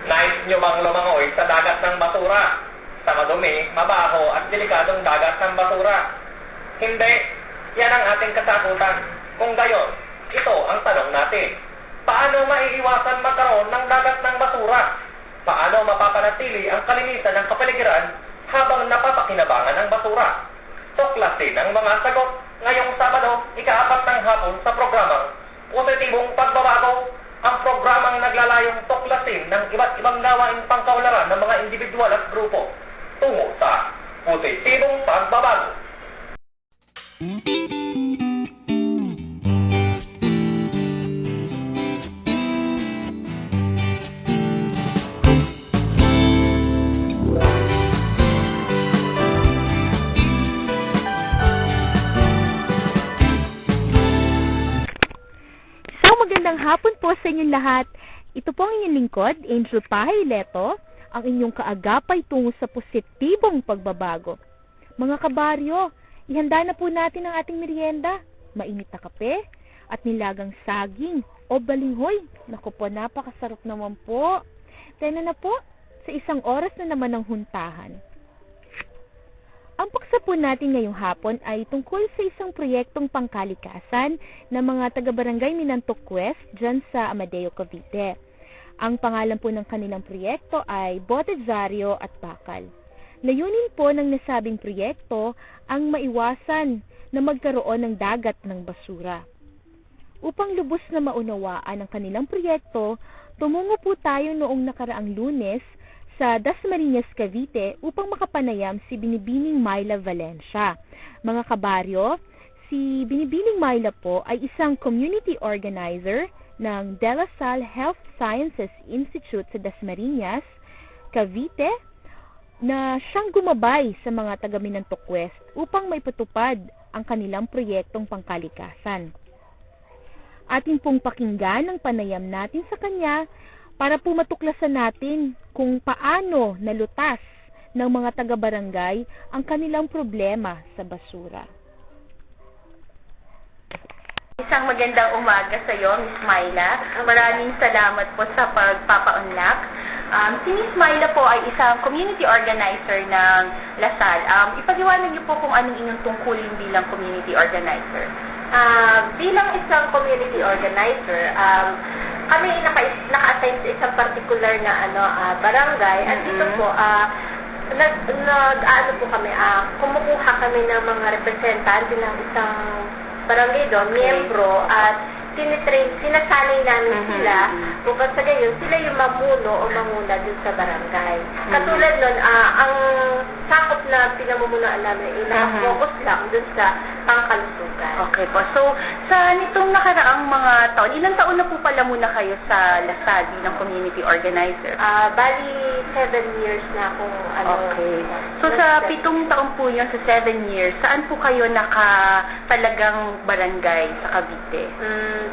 Nais nyo bang lumangoy sa dagat ng basura? Sa madumi, mabaho at delikadong dagat ng basura? Hindi. Yan ang ating kasakutan. Kung gayon, ito ang tanong natin. Paano maiiwasan magkaroon ng dagat ng basura? Paano mapapanatili ang kalinisan ng kapaligiran habang napapakinabangan ng basura? Tuklasin ang mga sagot ngayong Sabado, ika-4 ng hapon sa programang Positibong Pagbabago, ang programang naglalayong tuklasin ng iba't ibang gawaing pangkaunlaran ng mga individual at grupo tungo sa positibong pagbabago. Magandang hapon po sa inyong lahat. Ito po ang inyong lingkod, Angel Pahileto, ang inyong kaagapay tungo sa positibong pagbabago. Mga kabaryo, ihanda na po natin ang ating merienda. Mainit na kape at nilagang saging o balinghoy. Naku po, napakasarap naman po. Kaya na po, sa isang oras na naman ang huntahan. Ang paksa po natin ngayong hapon ay tungkol sa isang proyektong pangkalikasan ng mga taga-barangay Minantok West dyan sa Amadeo, Cavite. Ang pangalan po ng kanilang proyekto ay Botezario at Bakal. Layunin po ng nasabing proyekto ang maiwasan na magkaroon ng dagat ng basura. Upang lubos na maunawaan ang kanilang proyekto, tumungo po tayo noong nakaraang Lunes sa Dasmariñas, Cavite upang makapanayam si Binibining Myla Valencia. Mga kabaryo, si Binibining Myla po ay isang community organizer ng De La Salle Health Sciences Institute sa Dasmariñas, Cavite, na siyang gumabay sa mga taga Minantok West upang maipatupad ang kanilang proyektong pangkalikasan. Atin pong pakinggan ang panayam natin sa kanya para po matuklasan natin kung paano nalutas ng mga taga-barangay ang kanilang problema sa basura. Isang magandang umaga sa iyo, Miss Myla. Maraming salamat po sa pagpapaunlak. Si Miss Myla po ay isang community organizer ng Lasal. Ipaliwanag niyo po kung anong inyong tungkulin bilang community organizer. Bilang isang community organizer, kami naka-assign sa isang particular na barangay at dito po kumukuha kami ng mga representante ng isang barangay doon, miyembro, at sinasanay namin sila kung sa gayon sila yung mamuno o manguna dun sa barangay. Katulad nun, ang sakop na pinamumunuan namin ay nakafocus lang dun sa pangkalusugan. Okay po. So, sa nitong nakaraang mga taon, ilang taon na po pala muna kayo sa Lasal bilang community organizer? Bali, 7 years na akong Okay. So, sa 7 taon po yun, sa 7 years, saan po kayo nakatalagang barangay sa Cavite?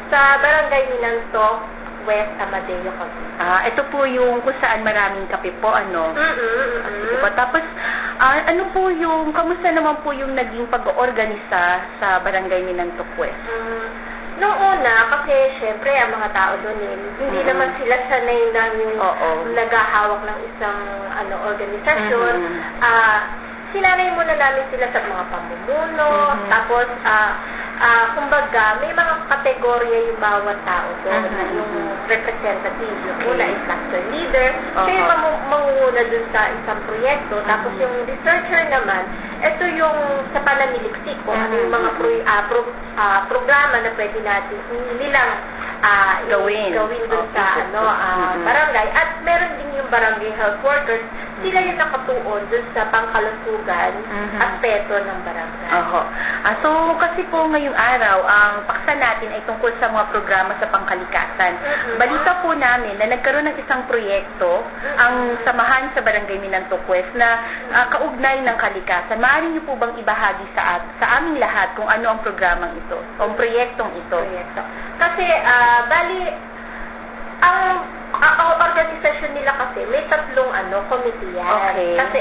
Sa barangay Minantok West, Amadeo, Cavite. Ito po yung kung saan maraming kape po, ano? Sige po. Tapos, kamusta naman po yung naging pag-oorganisa sa barangay Minantok West? Noong una, kasi syempre ang mga tao doon hindi naman sila sanay na yung naghahawak ng isang organisasyon. Sinanay muna namin sila sa mga pamumuno, tapos kumbaga, may mga kategorya yung bawat tao doon, yung representative, yung una is cluster leader, siya yung mangunguna doon sa isang proyekto, tapos yung researcher naman, ito yung sa pananiliksik ko, ano yung mga programa na pwede natin nilang gawin doon sa barangay, at meron din yung barangay health workers, sila yung nakatuon doon sa pangkalusugan aspeto ng barangay. So, kasi po ngayong araw, ang paksa natin ay tungkol sa mga programa sa pangkalikasan. Balita po namin na nagkaroon ng isang proyekto, ang samahan sa Barangay Minantok West, na kaugnay ng kalikasan. Maaari niyo po bang ibahagi sa aming lahat kung ano ang programang ito, o proyektong ito? Kasi, bali, ang organisasyon nila kasi may 3 committee yan. Okay. Kasi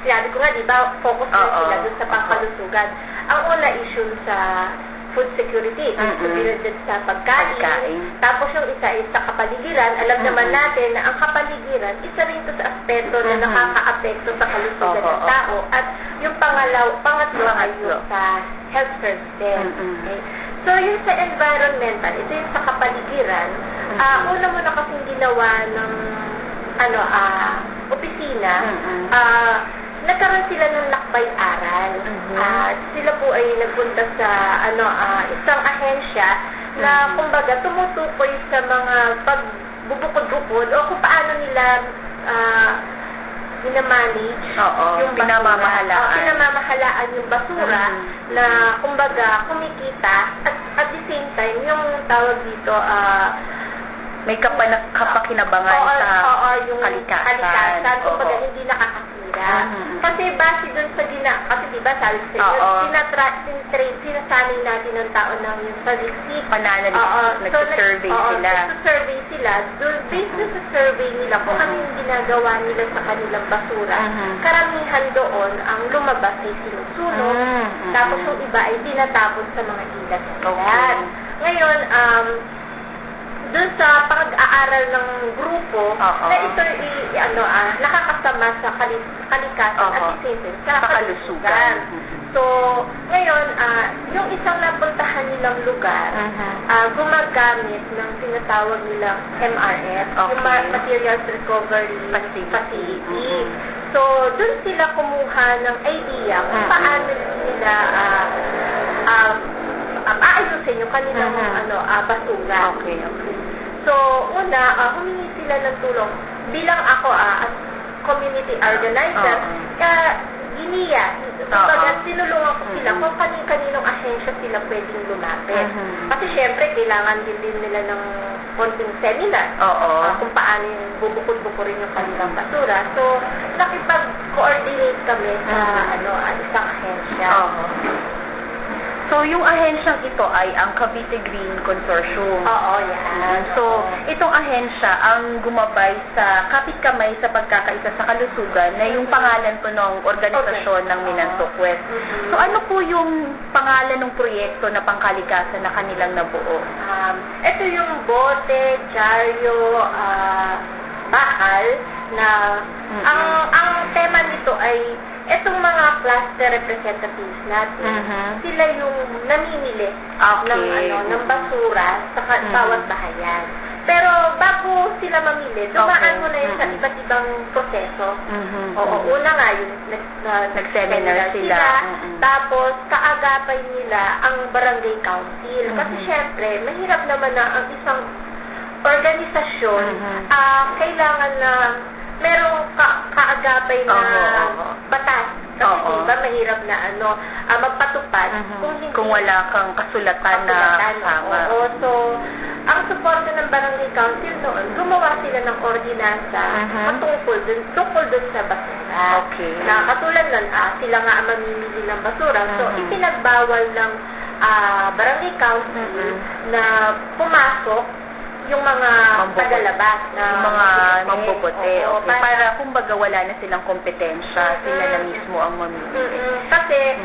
sinabi ko nga, di ba, focus na sila doon sa pangkalusugan. Ang una issue sa food security. Sabihin din sa pagkain. Tapos yung isa is sa kapaligiran. Alam naman natin na ang kapaligiran, isa rin to sa aspeto na nakaka-apekto sa kalusugan ng tao. At yung pangatlo ay yung sa health services. Okay? So, yung sa environmental, ito yung sa kapaligiran, una mo na kasing ginawa ng opisina, nagkaroon sila ng lakbay-aral. Sila po ay nagpunta sa isang ahensya na kumbaga tumutukoy sa mga pagbubukod-bukod o kung paano nila minamanage yung pinamamahalaan yung basura na kumbaga kumikita at the same time yung tawag dito may kapakinabangan sa yung kalikasan. Kumbaga hindi nakakasira. Kasi base dun sa kasi diba sabi sa inyo, sinasanin natin ng tao ng yung paliksik. Nagsisurvey sila. Nagsisurvey sila. Based dun sa survey nila kung ano yung ginagawa nila sa kanilang basura, karamihan doon ang lumabas ay sinusunog. Tapos yung iba ay tinatapon sa mga ilat. Ngayon, doon sa pag-aaral ng grupo na ito nakakasama sa kalikasan at the sa kalusugan. So, ngayon, yung isang napuntahan nilang lugar, gumagamit ng tinatawag nilang MRF, yung Materials Recovery Facility. So, doon sila kumuha ng idea kung paano nila aayusin yung kanilang basura. So, una, humingi sila ng tulong. Bilang ako, as community organizer, giniya. Kumbaga, sinulungan ko sila kung kaninong ahensya sila pwedeng lumapit. Kasi syempre, kailangan din nila ng konting seminar. Kung paano yung bubukod-bukurin yung kanilang basura. So, nakipag-coordinate kami sa isang ahensya. So, yung ahensyang ito ay ang Cavite Green Consortium. So, itong ahensya ang gumabay sa kapit-kamay sa pagkakaisa sa kalusugan na yung pangalan po ng organisasyon ng Minantok West. So, ano po yung pangalan ng proyekto na pangkalikasan na kanilang nabuo? Ito yung bote, dyaryo, bakal na ang tema nito ay etong mga cluster representatives natin, sila yung namimili ng basura sa bawat bahayan. Pero bago sila mamili, dumaan mo na yun sa iba't ibang proseso. Una nga yung nag-seminar sila. Tapos, kaagapay nila ang barangay council. Kasi syempre, mahirap naman na ang isang organisasyon, kailangan na merong kaagapay na batas. Kasi diba, mahirap na magpatupad kung wala kang kasulatan na kasama. So, ang suporta ng barangay council noon, gumawa sila ng ordinansa tungkol dun sa basura. Na katulad nun, sila nga ang mamimili ng basura. So, ipinagbawal ng barangay council na pumasok yung mga tagalabas na yung mga mambobote. Para kumbaga wala na silang kompetensya, sila na mismo ang mamimili. Kasi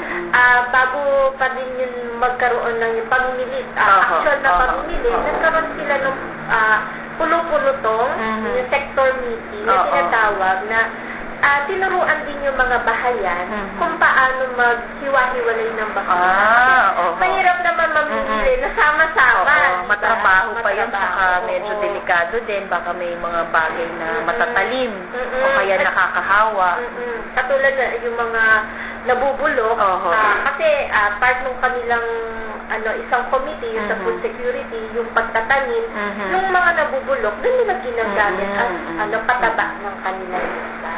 bago pa din yung magkaroon ng yung pamimili, actual na pamimili, nagkaroon sila ng pulo-pulutong, yung sector meeting na tinatawag na tinuruan din yung mga bahayan kung paano maghiwa-hiwalay ng basura. Mahirap naman mamimili na sama-sama. Matrabaho pa yun, saka medyo delikado din. Baka may mga bagay na matatalim o kaya nakakahawa. Katulad na yung mga nabubulok. Kasi part ng kanilang isang committee, yung sa food security, yung pagtatanim, yung mga nabubulok, doon nila ginagamit as pataba ng kanilang isa.